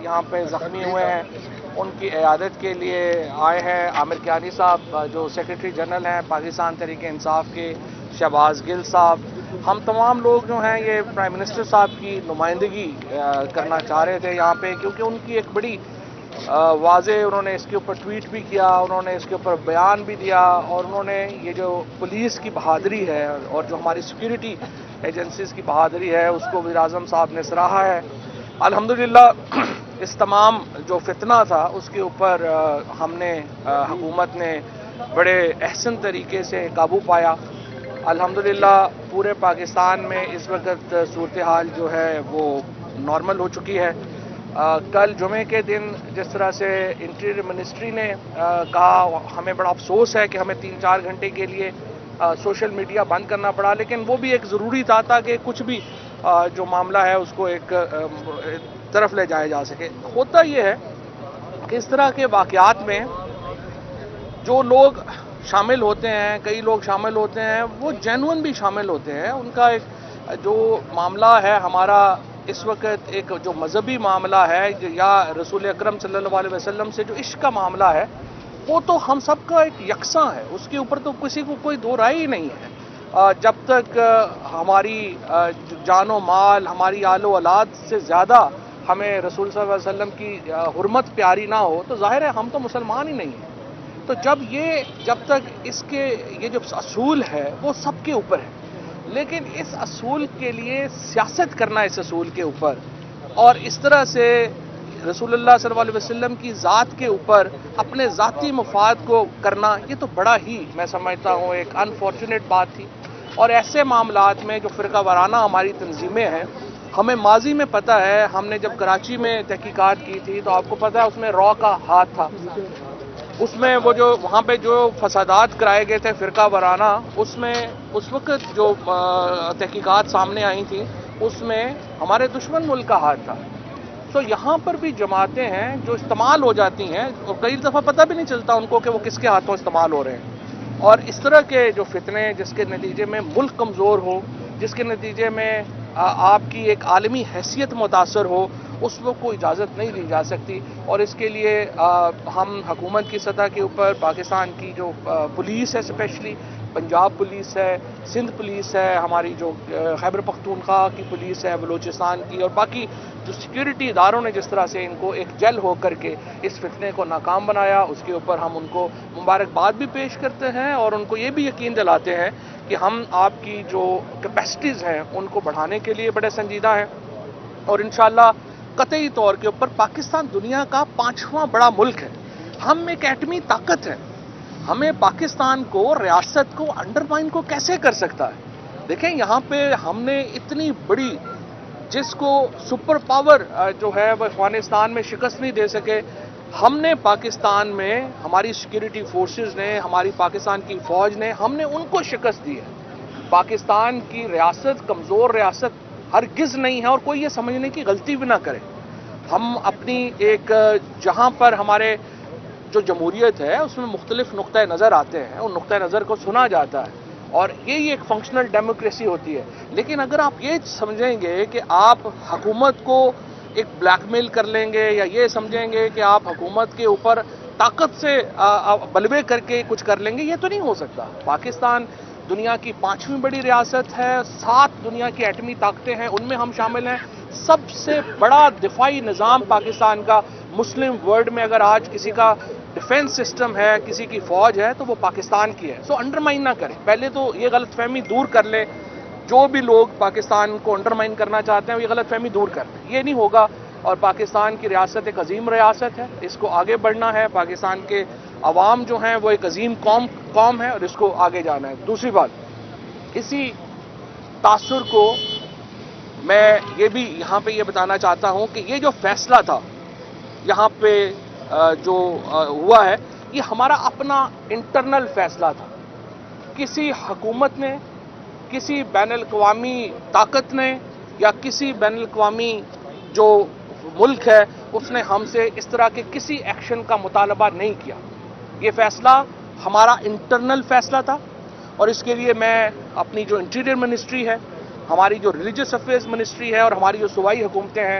یہاں پہ زخمی ہوئے ہیں ان کی عیادت کے لیے آئے ہیں. عامر کیانی صاحب جو سیکریٹری جنرل ہیں پاکستان تحریک انصاف کے، شہباز گل صاحب، ہم تمام لوگ جو ہیں یہ پرائم منسٹر صاحب کی نمائندگی کرنا چاہ رہے تھے یہاں پہ، کیونکہ ان کی ایک بڑی واضح انہوں نے اس کے اوپر ٹویٹ بھی کیا، انہوں نے اس کے اوپر بیان بھی دیا، اور انہوں نے یہ جو پولیس کی بہادری ہے اور جو ہماری سیکیورٹی ایجنسیز کی بہادری ہے اس کو وزیر اعظم صاحب نے سراہا ہے. الحمدللہ اس تمام جو فتنہ تھا اس کے اوپر ہم نے حکومت نے بڑے احسن طریقے سے قابو پایا. الحمدللہ پورے پاکستان میں اس وقت صورتحال جو ہے وہ نارمل ہو چکی ہے. کل جمعے کے دن جس طرح سے انٹیریئر منسٹری نے کہا، ہمیں بڑا افسوس ہے کہ ہمیں 3-4 گھنٹے کے لیے سوشل میڈیا بند کرنا پڑا، لیکن وہ بھی ایک ضروری تھا تاکہ کچھ بھی جو معاملہ ہے اس کو ایک طرف لے جایا جا سکے. ہوتا یہ ہے کہ اس طرح کے واقعات میں جو لوگ شامل ہوتے ہیں، کئی لوگ شامل ہوتے ہیں، وہ جینون بھی شامل ہوتے ہیں. ان کا ایک جو معاملہ ہے ہمارا اس وقت ایک جو مذہبی معاملہ ہے یا رسول اکرم صلی اللہ علیہ وسلم سے جو عشق کا معاملہ ہے، وہ تو ہم سب کا ایک یکساں ہے، اس کے اوپر تو کسی کو کوئی دو رائے ہی نہیں ہے. جب تک ہماری جان و مال، ہماری آل و اولاد سے زیادہ ہمیں رسول صلی اللہ علیہ وسلم کی حرمت پیاری نہ ہو تو ظاہر ہے ہم تو مسلمان ہی نہیں ہیں. تو جب تک اس کے یہ جو اصول ہے وہ سب کے اوپر ہے، لیکن اس اصول کے لیے سیاست کرنا اس اصول کے اوپر اور اس طرح سے رسول اللہ صلی اللہ علیہ وسلم کی ذات کے اوپر اپنے ذاتی مفاد کو کرنا، یہ تو بڑا ہی میں سمجھتا ہوں ایک انفارچونیٹ بات تھی. اور ایسے معاملات میں جو فرقہ وارانہ ہماری تنظیمیں ہیں، ہمیں ماضی میں پتہ ہے، ہم نے جب کراچی میں تحقیقات کی تھی تو آپ کو پتہ ہے اس میں را کا ہاتھ تھا. اس میں وہ جو وہاں پہ جو فسادات کرائے گئے تھے فرقہ وارانہ، اس میں اس وقت جو تحقیقات سامنے آئی تھیں اس میں ہمارے دشمن ملک کا ہاتھ تھا. تو یہاں پر بھی جماعتیں ہیں جو استعمال ہو جاتی ہیں اور کئی دفعہ پتہ بھی نہیں چلتا ان کو کہ وہ کس کے ہاتھوں استعمال ہو رہے ہیں. اور اس طرح کے جو فتنے جس کے نتیجے میں ملک کمزور ہو، جس کے نتیجے میں آپ کی ایک عالمی حیثیت متاثر ہو، اس کو اجازت نہیں دی جا سکتی. اور اس کے لیے ہم حکومت کی سطح کے اوپر پاکستان کی جو پولیس ہے، اسپیشلی پنجاب پولیس ہے، سندھ پولیس ہے، ہماری جو خیبر پختونخوا کی پولیس ہے، بلوچستان کی، اور باقی جو سیکیورٹی اداروں نے جس طرح سے ان کو ایک جل ہو کر کے اس فتنے کو ناکام بنایا، اس کے اوپر ہم ان کو مبارکباد بھی پیش کرتے ہیں اور ان کو یہ بھی یقین دلاتے ہیں کہ ہم آپ کی جو کیپیسٹیز ہیں ان کو بڑھانے کے لیے بڑے سنجیدہ ہیں. اور انشاءاللہ قطعی طور کے اوپر پاکستان دنیا کا 5واں بڑا ملک ہے، ہم ایک ایٹمی طاقت ہے. ہمیں پاکستان کو، ریاست کو انڈرمائن کو کیسے کر سکتا ہے؟ دیکھیں یہاں پہ ہم نے اتنی بڑی جس کو سپر پاور جو ہے وہ افغانستان میں شکست نہیں دے سکے، ہم نے پاکستان میں ہماری سیکیورٹی فورسز نے، ہماری پاکستان کی فوج نے، ہم نے ان کو شکست دی ہے. پاکستان کی ریاست کمزور ریاست ہرگز نہیں ہے، اور کوئی یہ سمجھنے کی غلطی بھی نہ کرے. ہم اپنی ایک جہاں پر ہمارے جو جمہوریت ہے اس میں مختلف نقطۂ نظر آتے ہیں، ان نقطۂ نظر کو سنا جاتا ہے اور یہی ایک فنکشنل ڈیموکریسی ہوتی ہے. لیکن اگر آپ یہ سمجھیں گے کہ آپ حکومت کو ایک بلیک میل کر لیں گے یا یہ سمجھیں گے کہ آپ حکومت کے اوپر طاقت سے بلوے کر کے کچھ کر لیں گے، یہ تو نہیں ہو سکتا. پاکستان دنیا کی 5ویں بڑی ریاست ہے، 7 دنیا کی ایٹمی طاقتیں ہیں، ان میں ہم شامل ہیں. سب سے بڑا دفاعی نظام پاکستان کا مسلم ورلڈ میں اگر آج کسی کا ڈیفنس سسٹم ہے، کسی کی فوج ہے تو وہ پاکستان کی ہے. سو انڈرمائن نہ کریں، پہلے تو یہ غلط فہمی دور کر لیں. جو بھی لوگ پاکستان کو انڈرمائن کرنا چاہتے ہیں وہ یہ غلط فہمی دور کر لیں، یہ نہیں ہوگا. اور پاکستان کی ریاست ایک عظیم ریاست ہے، اس کو آگے بڑھنا ہے. پاکستان کے عوام جو ہیں وہ ایک عظیم قوم ہے اور اس کو آگے جانا ہے. دوسری بات، اسی تاثر کو میں یہ بھی یہاں پہ یہ بتانا چاہتا ہوں کہ یہ جو فیصلہ تھا یہاں پہ جو ہوا ہے، یہ ہمارا اپنا انٹرنل فیصلہ تھا. کسی حکومت نے، کسی بین الاقوامی طاقت نے یا کسی بین الاقوامی جو ملک ہے اس نے ہم سے اس طرح کے کسی ایکشن کا مطالبہ نہیں کیا. یہ فیصلہ ہمارا انٹرنل فیصلہ تھا اور اس کے لیے میں اپنی جو انٹیریئر منسٹری ہے، ہماری جو ریلیجس افیئرز منسٹری ہے اور ہماری جو صوبائی حکومتیں ہیں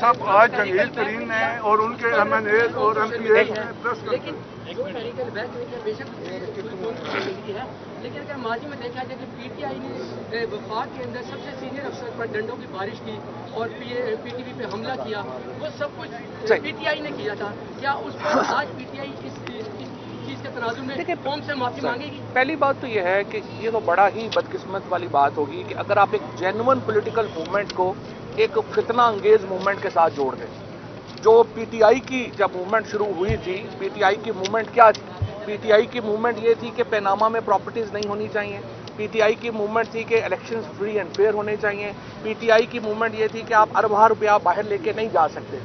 صاحب آج جنگیل ترین ہیں اور ان کے ایم این اے اور ایم پی اے لیکن جو طریقے بحث نہیں کیا بے شک ہے، لیکن اگر ماضی میں دیکھا جائے کہ پی ٹی آئی نے وفاق کے اندر سب سے سینئر افسر پر ڈنڈوں کی بارش کی اور پی ٹی وی پہ حملہ کیا، وہ سب کچھ پی ٹی آئی نے کیا تھا، کیا اس پر آج پی ٹی آئی اس چیز کے تناظر میں قوم سے معافی مانگے گی؟ پہلی بات تو یہ ہے کہ یہ تو بڑا ہی بدقسمت والی بات ہوگی کہ اگر آپ ایک جینون پولیٹیکل موومنٹ کو ایک فتنہ انگیز موومنٹ کے ساتھ جوڑ دیں. جو پی ٹی آئی کی جب موومنٹ شروع ہوئی تھی، پی ٹی آئی کی موومنٹ کیا تھی؟ پی ٹی آئی کی موومنٹ یہ تھی کہ پیناما میں پراپرٹیز نہیں ہونی چاہیے. پی ٹی آئی کی موومنٹ تھی کہ الیکشنز فری اینڈ فیئر ہونے چاہیے. پی ٹی آئی کی موومنٹ یہ تھی کہ آپ اربوں روپیہ باہر لے کے نہیں جا سکتے.